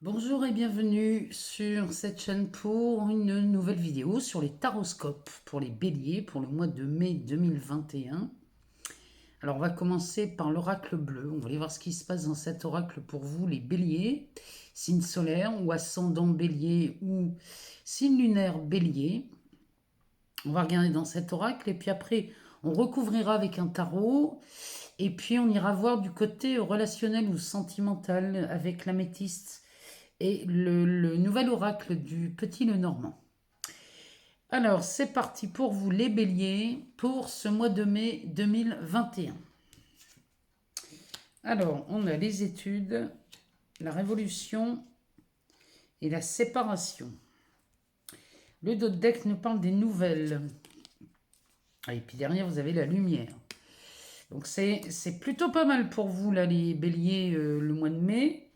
Bonjour et bienvenue sur cette chaîne pour une nouvelle vidéo sur les taroscopes pour les béliers pour le mois de mai 2021. Alors on va commencer par l'oracle bleu. On va aller voir ce qui se passe dans cet oracle pour vous les béliers, signe solaire ou ascendant bélier ou signe lunaire bélier. On va regarder dans cet oracle et puis après on recouvrira avec un tarot et puis on ira voir du côté relationnel ou sentimental avec l'améthyste et le nouvel oracle du Petit Lenormand. Alors, c'est parti pour vous les béliers pour ce mois de mai 2021. Alors, on a les études, la révolution et la séparation. Le dos de deck nous parle des nouvelles. Et puis derrière, vous avez la lumière. Donc, c'est plutôt pas mal pour vous, là, les béliers, le mois de mai.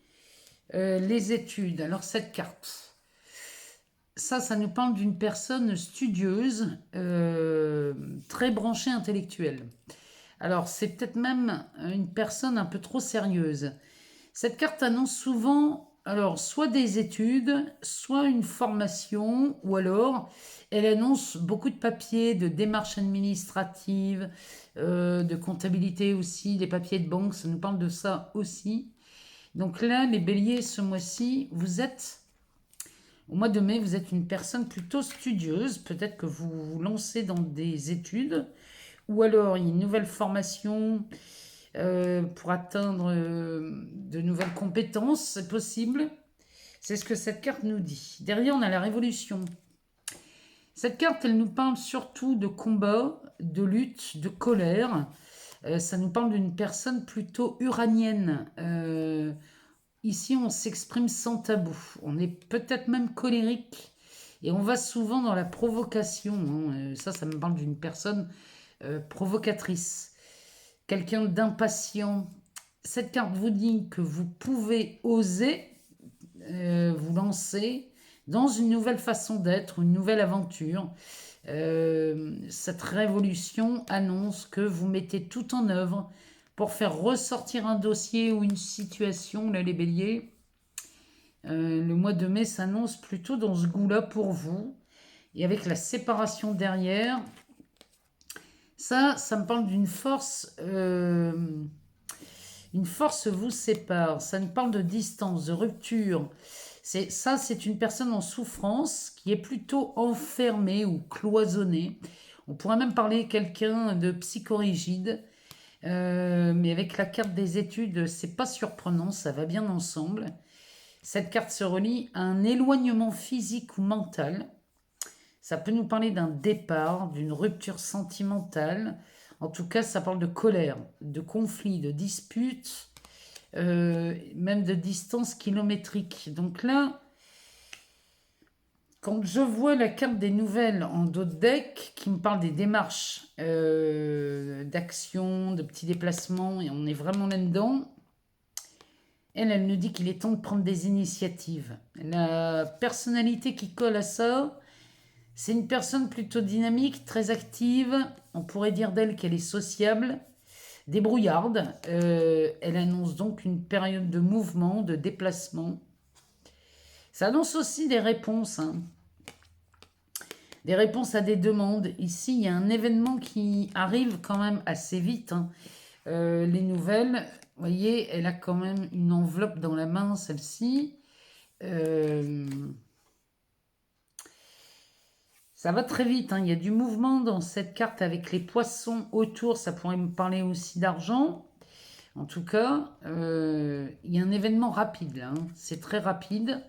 Les études. Alors, cette carte. Ça nous parle d'une personne studieuse, très branchée intellectuelle. Alors, c'est peut-être même une personne un peu trop sérieuse. Cette carte annonce souvent, alors, soit des études, soit une formation, ou alors, elle annonce beaucoup de papiers, de démarches administratives, de comptabilité aussi, des papiers de banque, ça nous parle de ça aussi. Donc là, les béliers, ce mois-ci, vous êtes au mois de mai, vous êtes une personne plutôt studieuse. Peut-être que vous vous lancez dans des études ou alors il y a une nouvelle formation pour atteindre de nouvelles compétences. C'est possible. C'est ce que cette carte nous dit. Derrière, on a la révolution. Cette carte, elle nous parle surtout de combat, de lutte, de colère. Ça nous parle d'une personne plutôt uranienne. Ici, on s'exprime sans tabou. On est peut-être même colérique et on va souvent dans la provocation, hein. Ça me parle d'une personne provocatrice. Quelqu'un d'impatient. Cette carte vous dit que vous pouvez oser vous lancer dans une nouvelle façon d'être, une nouvelle aventure. Cette révolution annonce que vous mettez tout en œuvre pour faire ressortir un dossier ou une situation, là les béliers. Le mois de mai s'annonce plutôt dans ce goût-là pour vous. Et avec la séparation derrière, ça me parle d'une force. Une force vous sépare. Ça nous parle de distance, de rupture. C'est une personne en souffrance qui est plutôt enfermée ou cloisonnée. On pourrait même parler de quelqu'un de psychorigide. Mais avec la carte des études, c'est pas surprenant, ça va bien ensemble. Cette carte se relie à un éloignement physique ou mental. Ça peut nous parler d'un départ, d'une rupture sentimentale. En tout cas, ça parle de colère, de conflit, de dispute, même de distance kilométrique. Donc là, quand je vois la carte des nouvelles en dos de deck, qui me parle des démarches d'action, de petits déplacements, et on est vraiment là-dedans, elle nous dit qu'il est temps de prendre des initiatives. La personnalité qui colle à ça, c'est une personne plutôt dynamique, très active. On pourrait dire d'elle qu'elle est sociable, débrouillarde. Elle annonce donc une période de mouvement, de déplacement. Ça annonce aussi des réponses, hein. Des réponses à des demandes. Ici, il y a un événement qui arrive quand même assez vite, hein. Les nouvelles, vous voyez, elle a quand même une enveloppe dans la main, celle-ci. Ça va très vite, hein. Il y a du mouvement dans cette carte avec les poissons autour. Ça pourrait me parler aussi d'argent. En tout cas, il y a un événement rapide, là, hein. C'est très rapide.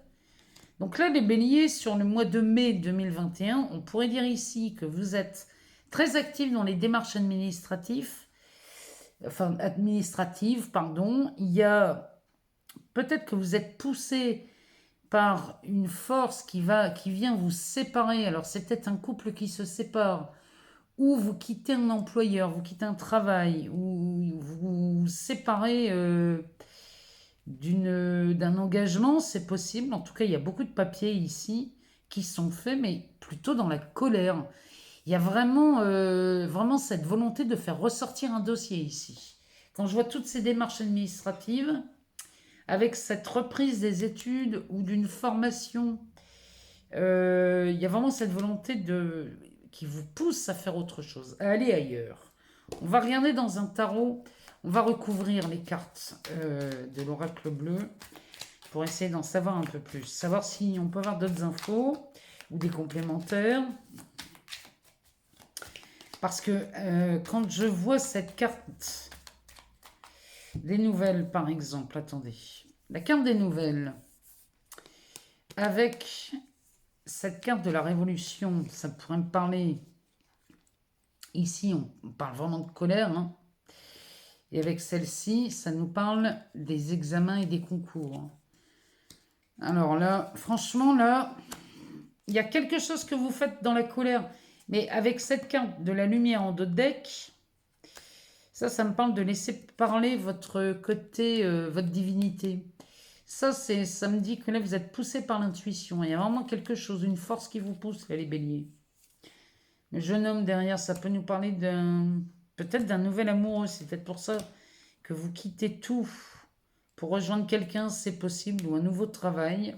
Donc là, les béliers, sur le mois de mai 2021, on pourrait dire ici que vous êtes très actifs dans les démarches administratives. Il y a peut-être que vous êtes poussé par une force qui vient vous séparer. Alors c'est peut-être un couple qui se sépare, ou vous quittez un employeur, vous quittez un travail, ou vous vous séparez d'un engagement, c'est possible. En tout cas, il y a beaucoup de papiers ici qui sont faits, mais plutôt dans la colère. Il y a vraiment cette volonté de faire ressortir un dossier ici. Quand je vois toutes ces démarches administratives, avec cette reprise des études ou d'une formation, il y a vraiment cette volonté qui vous pousse à faire autre chose, à aller ailleurs. On va regarder dans un tarot, on va recouvrir les cartes de l'oracle bleu pour essayer d'en savoir un peu plus, savoir si on peut avoir d'autres infos ou des complémentaires. Parce que quand je vois cette carte des nouvelles, par exemple, attendez, la carte des nouvelles, avec cette carte de la révolution, ça pourrait me parler, ici on parle vraiment de colère, hein, et avec celle-ci, ça nous parle des examens et des concours. Alors là, franchement, là, il y a quelque chose que vous faites dans la colère, mais avec cette carte de la lumière en dos de deck, ça me parle de laisser parler votre côté, votre divinité. Ça me dit que là, vous êtes poussé par l'intuition. Il y a vraiment quelque chose, une force qui vous pousse, là, les béliers. Le jeune homme derrière, ça peut nous parler peut-être d'un nouvel amoureux. C'est peut-être pour ça que vous quittez tout pour rejoindre quelqu'un, c'est possible, ou un nouveau travail.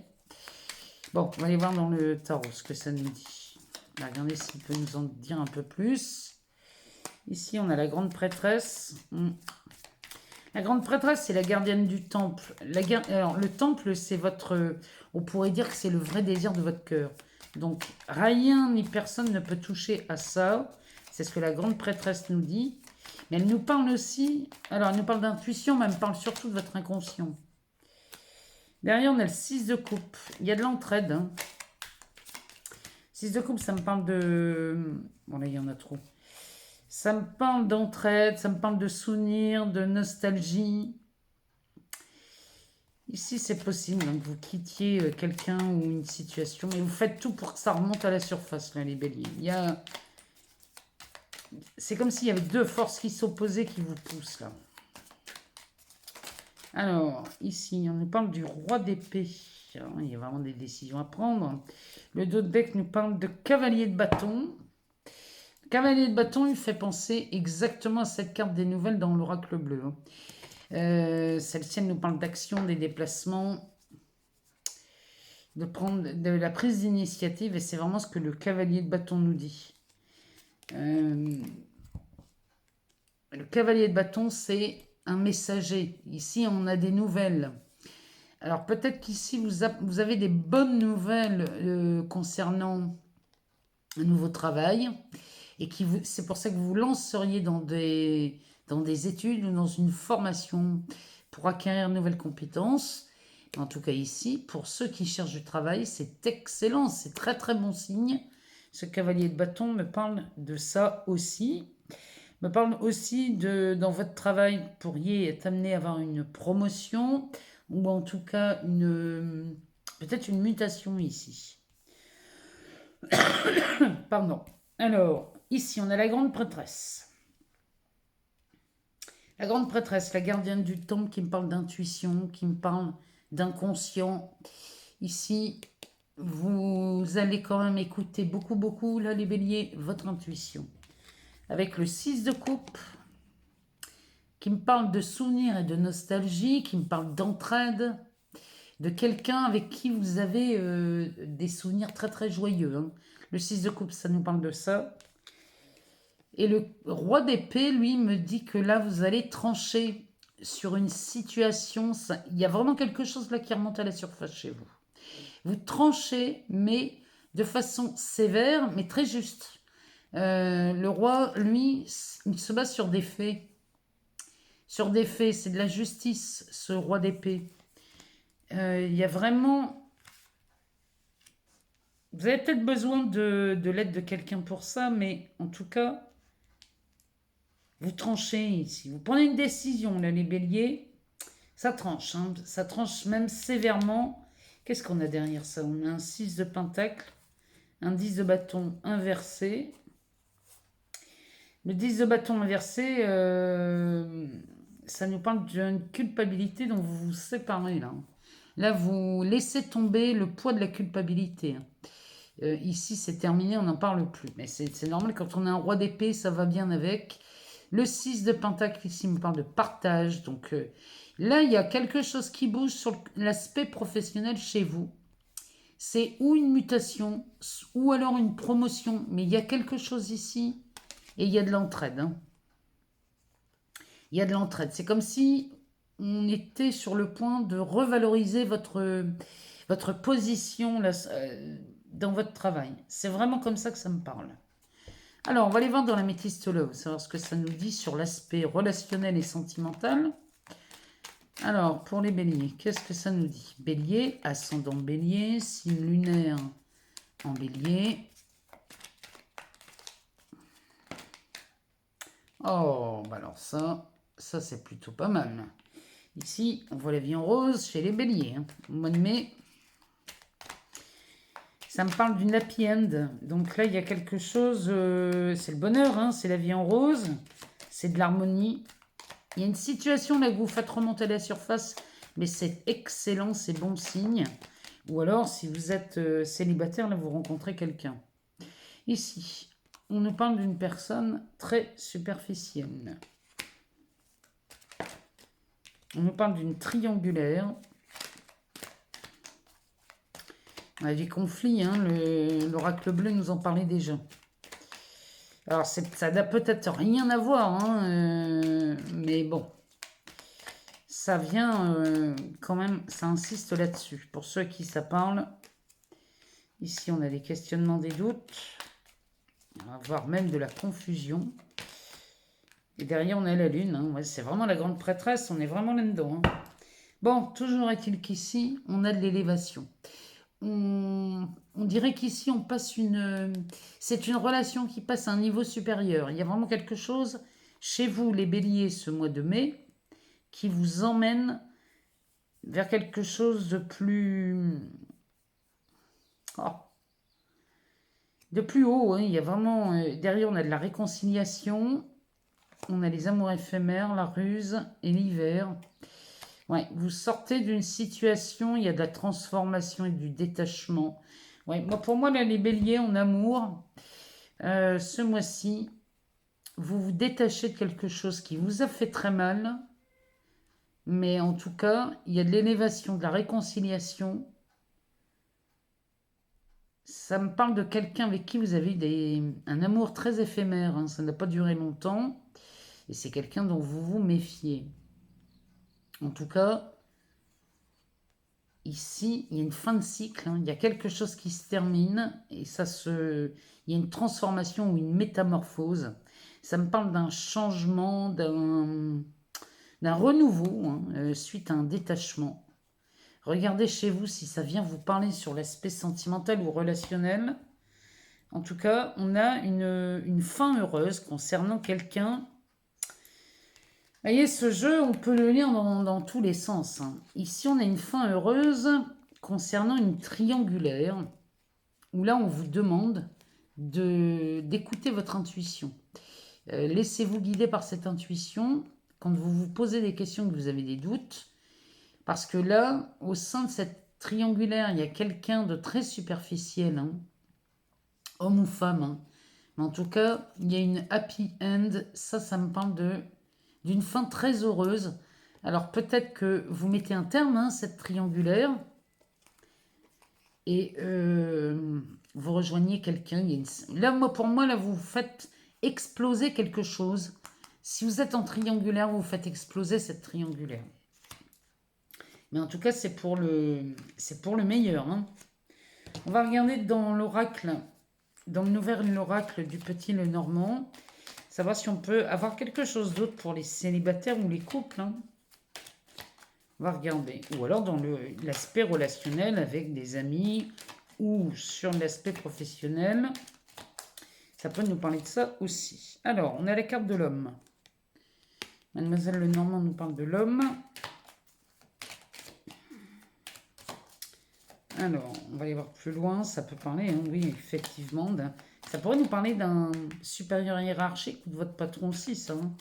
Bon, on va aller voir dans le tarot ce que ça nous dit. Regardez s'il peut nous en dire un peu plus. Ici, on a la grande prêtresse. La grande prêtresse, c'est la gardienne du temple. Alors, le temple, c'est votre... On pourrait dire que c'est le vrai désir de votre cœur. Donc, rien ni personne ne peut toucher à ça. C'est ce que la grande prêtresse nous dit. Mais elle nous parle aussi... Alors, elle nous parle d'intuition, mais elle me parle surtout de votre inconscient. Derrière, on a le 6 de coupe. Il y a de l'entraide. Hein. 6 de coupe, ça me parle de... Bon, là, il y en a trop. Ça me parle d'entraide, ça me parle de souvenirs, de nostalgie. Ici, c'est possible que vous quittiez quelqu'un ou une situation, mais vous faites tout pour que ça remonte à la surface, là, les béliers. C'est comme s'il y avait deux forces qui s'opposaient qui vous poussent, là. Alors, ici, on nous parle du roi d'épée. Il y a vraiment des décisions à prendre. Le dos de deck nous parle de cavalier de bâton. Cavalier de bâton, il fait penser exactement à cette carte des nouvelles dans l'oracle bleu. Celle-ci, elle nous parle d'action, des déplacements, de la prise d'initiative, et c'est vraiment ce que le cavalier de bâton nous dit. Le cavalier de bâton, c'est un messager. Ici, on a des nouvelles. Alors, peut-être qu'ici, vous avez des bonnes nouvelles concernant un nouveau travail. Et c'est pour ça que vous vous lanceriez dans des études ou dans une formation pour acquérir de nouvelles compétences. En tout cas ici, pour ceux qui cherchent du travail, c'est excellent, c'est très très bon signe. Ce cavalier de bâton me parle de ça aussi. Me parle aussi dans votre travail, vous pourriez être amené à avoir une promotion ou en tout cas peut-être une mutation ici. Pardon. Alors, ici, on a la grande prêtresse. La grande prêtresse, la gardienne du temple qui me parle d'intuition, qui me parle d'inconscient. Ici, vous allez quand même écouter beaucoup, là, les béliers, votre intuition. Avec le 6 de coupe, qui me parle de souvenirs et de nostalgie, qui me parle d'entraide, de quelqu'un avec qui vous avez des souvenirs très très joyeux. Hein. Le 6 de coupe, ça nous parle de ça. Et le roi d'épée, lui, me dit que là, vous allez trancher sur une situation. Il y a vraiment quelque chose là qui remonte à la surface chez vous. Vous tranchez, mais de façon sévère, mais très juste. Le roi, lui, il se base sur des faits. Sur des faits, c'est de la justice, ce roi d'épée. Il y a vraiment... Vous avez peut-être besoin de l'aide de quelqu'un pour ça, mais en tout cas, vous tranchez ici. Vous prenez une décision, là, les béliers. Ça tranche, hein, ça tranche même sévèrement. Qu'est-ce qu'on a derrière ça? On a un 6 de pentacle, un 10 de bâton inversé. Le 10 de bâton inversé, ça nous parle d'une culpabilité dont vous vous séparez, là. Là, vous laissez tomber le poids de la culpabilité. Ici, c'est terminé, on n'en parle plus. Mais c'est normal, quand on a un roi d'épée, ça va bien avec. Le 6 de pentacle, ici, me parle de partage. Donc, il Là, il y a quelque chose qui bouge sur l'aspect professionnel chez vous. C'est ou une mutation, ou alors une promotion. Mais il y a quelque chose ici, et il y a de l'entraide. Hein. Il y a de l'entraide. C'est comme si on était sur le point de revaloriser votre position là, dans votre travail. C'est vraiment comme ça que ça me parle. Alors, on va aller voir dans la métistologue, savoir ce que ça nous dit sur l'aspect relationnel et sentimental. Alors, pour les béliers, qu'est-ce que ça nous dit? Bélier, ascendant bélier, signe lunaire en bélier. Oh, bah alors ça c'est plutôt pas mal. Ici, on voit la vie en rose chez les béliers. Hein. Au mois de mai, ça me parle d'une happy end. Donc là, il y a quelque chose, c'est le bonheur, hein, c'est la vie en rose, c'est de l'harmonie. Il y a une situation là que vous faites remonter à la surface, mais c'est excellent, c'est bon signe. Ou alors, si vous êtes célibataire, là, vous rencontrez quelqu'un. Ici, on nous parle d'une personne très superficielle. On nous parle d'une triangulaire. On a des conflits, hein, l'oracle bleu nous en parlait déjà. Alors, ça n'a peut-être rien à voir, hein, mais bon. Ça vient quand même, ça insiste là-dessus. Pour ceux à qui ça parle, ici on a des questionnements, des doutes, voire même de la confusion. Et derrière on a la lune, hein. Ouais, c'est vraiment la grande prêtresse, on est vraiment là-dedans. Hein. Bon, toujours est-il qu'ici, on a de l'élévation. On dirait qu'ici on passe c'est une relation qui passe à un niveau supérieur. Il y a vraiment quelque chose chez vous, les béliers, ce mois de mai, qui vous emmène vers quelque chose de plus... Oh, de plus haut. Hein. Il y a vraiment... derrière, on a de la réconciliation. On a les amours éphémères, la ruse et l'hiver. Ouais, vous sortez d'une situation, il y a de la transformation et du détachement. Ouais, moi, pour moi, là, les béliers en amour, ce mois-ci, vous vous détachez de quelque chose qui vous a fait très mal. Mais en tout cas, il y a de l'élévation, de la réconciliation. Ça me parle de quelqu'un avec qui vous avez un amour très éphémère. Hein, ça n'a pas duré longtemps. Et c'est quelqu'un dont vous vous méfiez. En tout cas, ici, il y a une fin de cycle. Hein, il y a quelque chose qui se termine. Et il y a une transformation ou une métamorphose. Ça me parle d'un changement, d'un renouveau, hein, suite à un détachement. Regardez chez vous si ça vient vous parler sur l'aspect sentimental ou relationnel. En tout cas, on a une fin heureuse concernant quelqu'un. Vous voyez, ce jeu, on peut le lire dans tous les sens. Hein. Ici, on a une fin heureuse concernant une triangulaire, où là, on vous demande d'écouter votre intuition. Laissez-vous guider par cette intuition. Quand vous vous posez des questions, que vous avez des doutes, parce que là, au sein de cette triangulaire, il y a quelqu'un de très superficiel, hein, homme ou femme. Hein. Mais en tout cas, il y a une happy end. Ça me parle d'une fin très heureuse. Alors peut-être que vous mettez un terme à cette triangulaire et vous rejoignez quelqu'un. Là, pour moi, là, vous faites exploser quelque chose. Si vous êtes en triangulaire, vous faites exploser cette triangulaire. Mais en tout cas, c'est pour le meilleur. Hein. On va regarder dans l'oracle, dans le nouvel oracle du Petit Lenormand, savoir si on peut avoir quelque chose d'autre pour les célibataires ou les couples. Hein. On va regarder. Ou alors dans l'aspect relationnel avec des amis ou sur l'aspect professionnel. Ça peut nous parler de ça aussi. Alors, on a la carte de l'homme. Mademoiselle Lenormand nous parle de l'homme. Alors, on va aller voir plus loin. Ça peut parler, hein, oui, effectivement. Ça pourrait nous parler d'un supérieur hiérarchique ou de votre patron aussi, ça. Hein.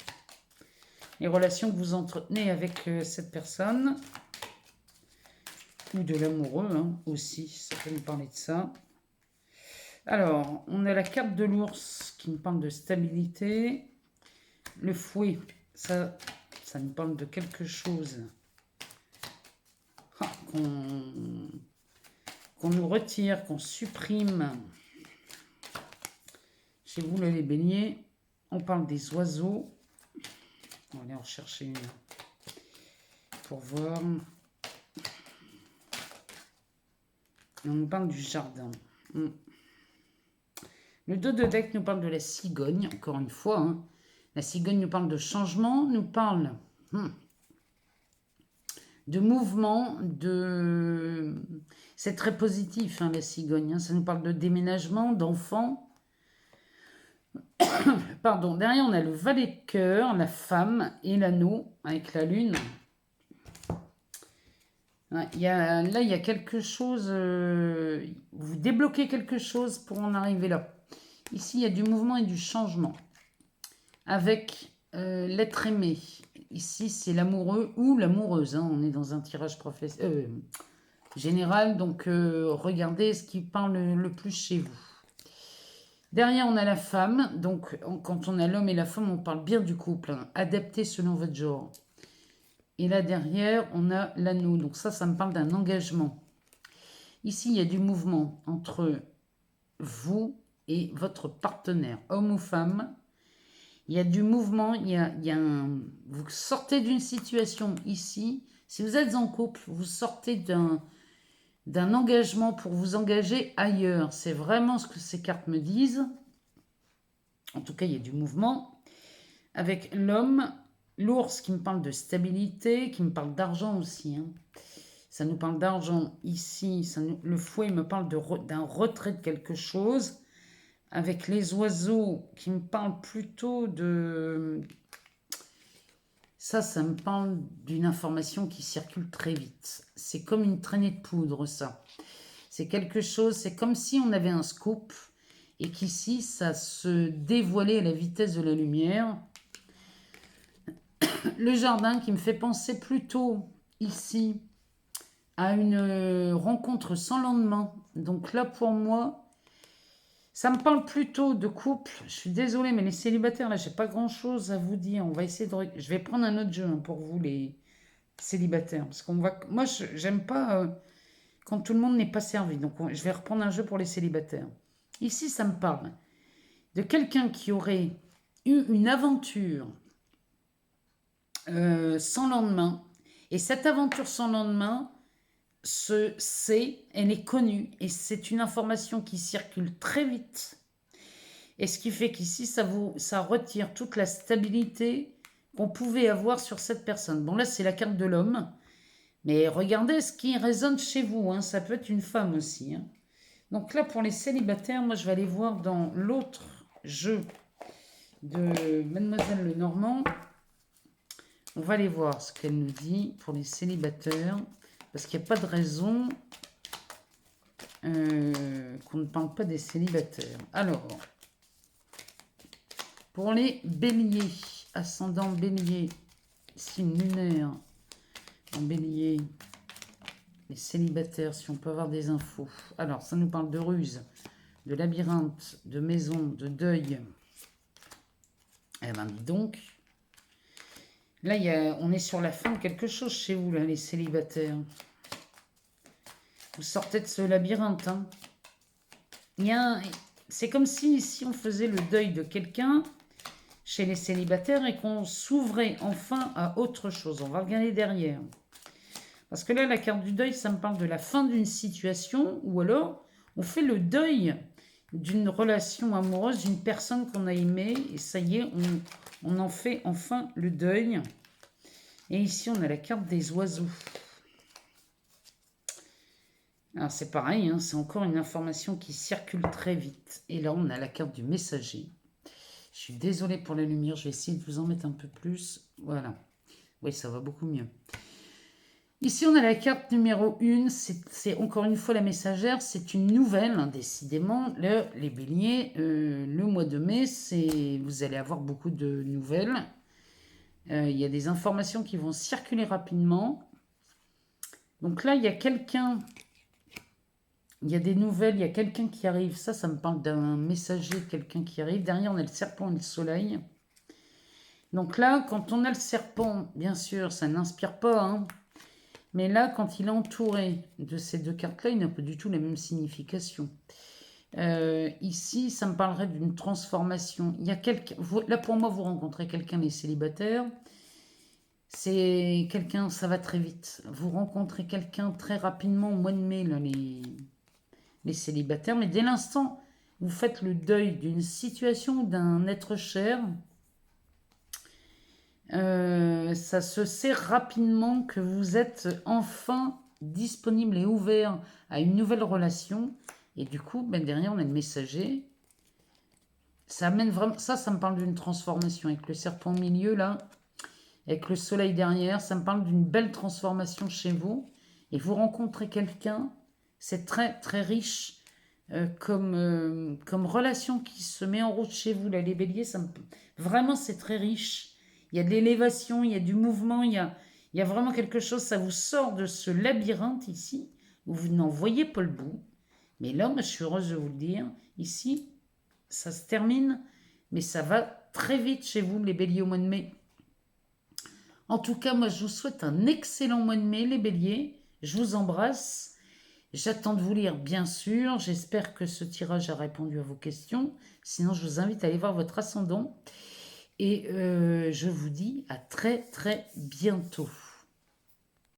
Les relations que vous entretenez avec cette personne. Ou de l'amoureux, hein, aussi. Ça peut nous parler de ça. Alors, on a la carte de l'ours qui nous parle de stabilité. Le fouet, ça nous parle de quelque chose qu'on nous retire, qu'on supprime. Chez vous, là, les béliers, on parle des oiseaux. On va aller en chercher une pour voir. Et on nous parle du jardin. Le dos de deck nous parle de la cigogne, encore une fois. Hein. La cigogne nous parle de changement, nous parle de mouvement, de... C'est très positif, hein, la cigogne. Hein. Ça nous parle de déménagement, d'enfants. Pardon, derrière, on a le valet de cœur, la femme et l'anneau avec la lune. Ouais, là, il y a quelque chose... vous débloquez quelque chose pour en arriver là. Ici, il y a du mouvement et du changement. Avec l'être aimé. Ici, c'est l'amoureux ou l'amoureuse. Hein. On est dans un tirage général. Donc, regardez ce qui parle le plus chez vous. Derrière, on a la femme. Donc, quand on a l'homme et la femme, on parle bien du couple. Hein. Adapté selon votre genre. Et là, derrière, on a l'anneau. Donc ça me parle d'un engagement. Ici, il y a du mouvement entre vous et votre partenaire, homme ou femme. Il y a du mouvement, vous sortez d'une situation ici. Si vous êtes en couple, vous sortez d'un engagement pour vous engager ailleurs. C'est vraiment ce que ces cartes me disent. En tout cas, il y a du mouvement. Avec l'homme, l'ours qui me parle de stabilité, qui me parle d'argent aussi. Hein. Ça nous parle d'argent ici. Le fouet me parle d'un retrait de quelque chose. Avec les oiseaux qui me parlent plutôt de... Ça me parle d'une information qui circule très vite. C'est comme une traînée de poudre, ça. C'est quelque chose, c'est comme si on avait un scoop et qu'ici, ça se dévoilait à la vitesse de la lumière. Le jardin qui me fait penser plutôt ici à une rencontre sans lendemain. Donc là, pour moi... Ça me parle plutôt de couple. Je suis désolée, mais les célibataires, là, j'ai pas grand-chose à vous dire. On va essayer de... Je vais prendre un autre jeu hein, pour vous, les célibataires. Parce qu'on va... Moi, j'aime pas quand tout le monde n'est pas servi. Donc, je vais reprendre un jeu pour les célibataires. Ici, ça me parle de quelqu'un qui aurait eu une aventure sans lendemain. Et cette aventure sans lendemain... elle est connue et c'est une information qui circule très vite. Et ce qui fait qu'ici, ça retire toute la stabilité qu'on pouvait avoir sur cette personne. Bon, là, c'est la carte de l'homme. Mais regardez ce qui résonne chez vous. Hein. Ça peut être une femme aussi. Hein. Donc là, pour les célibataires, moi, je vais aller voir dans l'autre jeu de Mademoiselle Lenormand. On va aller voir ce qu'elle nous dit pour les célibataires. Parce qu'il n'y a pas de raison qu'on ne parle pas des célibataires. Alors, pour les béliers, ascendant bélier, signe lunaire en bélier, les célibataires, si on peut avoir des infos. Alors, ça nous parle de ruse, de labyrinthe, de maison, de deuil. Eh ben, dis donc. Là, on est sur la fin de quelque chose chez vous, là, les célibataires. Vous sortez de ce labyrinthe. Hein. C'est comme si on faisait le deuil de quelqu'un chez les célibataires et qu'on s'ouvrait enfin à autre chose. On va regarder derrière. Parce que là, la carte du deuil, ça me parle de la fin d'une situation ou alors on fait le deuil d'une relation amoureuse, d'une personne qu'on a aimée et ça y est, on en fait enfin le deuil. Et ici, on a la carte des oiseaux. Alors, c'est pareil, hein, c'est encore une information qui circule très vite. Et là, on a la carte du messager. Je suis désolée pour la lumière, je vais essayer de vous en mettre un peu plus. Voilà. Oui, ça va beaucoup mieux. Ici, on a la carte numéro 1. C'est encore une fois la messagère. C'est une nouvelle, hein, décidément. Les béliers, le mois de mai, vous allez avoir beaucoup de nouvelles. Il y a des informations qui vont circuler rapidement. Donc là, il y a quelqu'un... Il y a des nouvelles, il y a quelqu'un qui arrive. Ça me parle d'un messager, quelqu'un qui arrive. Derrière, on a le serpent et le soleil. Donc là, quand on a le serpent, bien sûr, ça n'inspire pas. Hein. Mais là, quand il est entouré de ces deux cartes-là, il n'a pas du tout la même signification. Ici, ça me parlerait d'une transformation. Il y a quelqu'un, là pour moi, vous rencontrez quelqu'un, les célibataires. C'est quelqu'un, ça va très vite. Vous rencontrez quelqu'un très rapidement au mois de mai, là, les célibataires. Mais dès l'instant, vous faites le deuil d'une situation, d'un être cher. Ça se sait rapidement que vous êtes enfin disponible et ouvert à une nouvelle relation. Et du coup, ben derrière, on a le messager. Ça amène vraiment. Ça me parle d'une transformation. Avec le serpent au milieu, là, avec le soleil derrière, ça me parle d'une belle transformation chez vous. Et vous rencontrez quelqu'un, c'est très, très riche comme relation qui se met en route chez vous. Là, les béliers, vraiment, c'est très riche. Il y a de l'élévation, il y a du mouvement, il y a vraiment quelque chose. Ça vous sort de ce labyrinthe ici, où vous n'en voyez pas le bout. Mais là, moi, je suis heureuse de vous le dire. Ici, ça se termine, mais ça va très vite chez vous, les béliers, au mois de mai. En tout cas, moi, je vous souhaite un excellent mois de mai, les béliers. Je vous embrasse. J'attends de vous lire, bien sûr. J'espère que ce tirage a répondu à vos questions. Sinon, je vous invite à aller voir votre ascendant. Et je vous dis à très, très bientôt.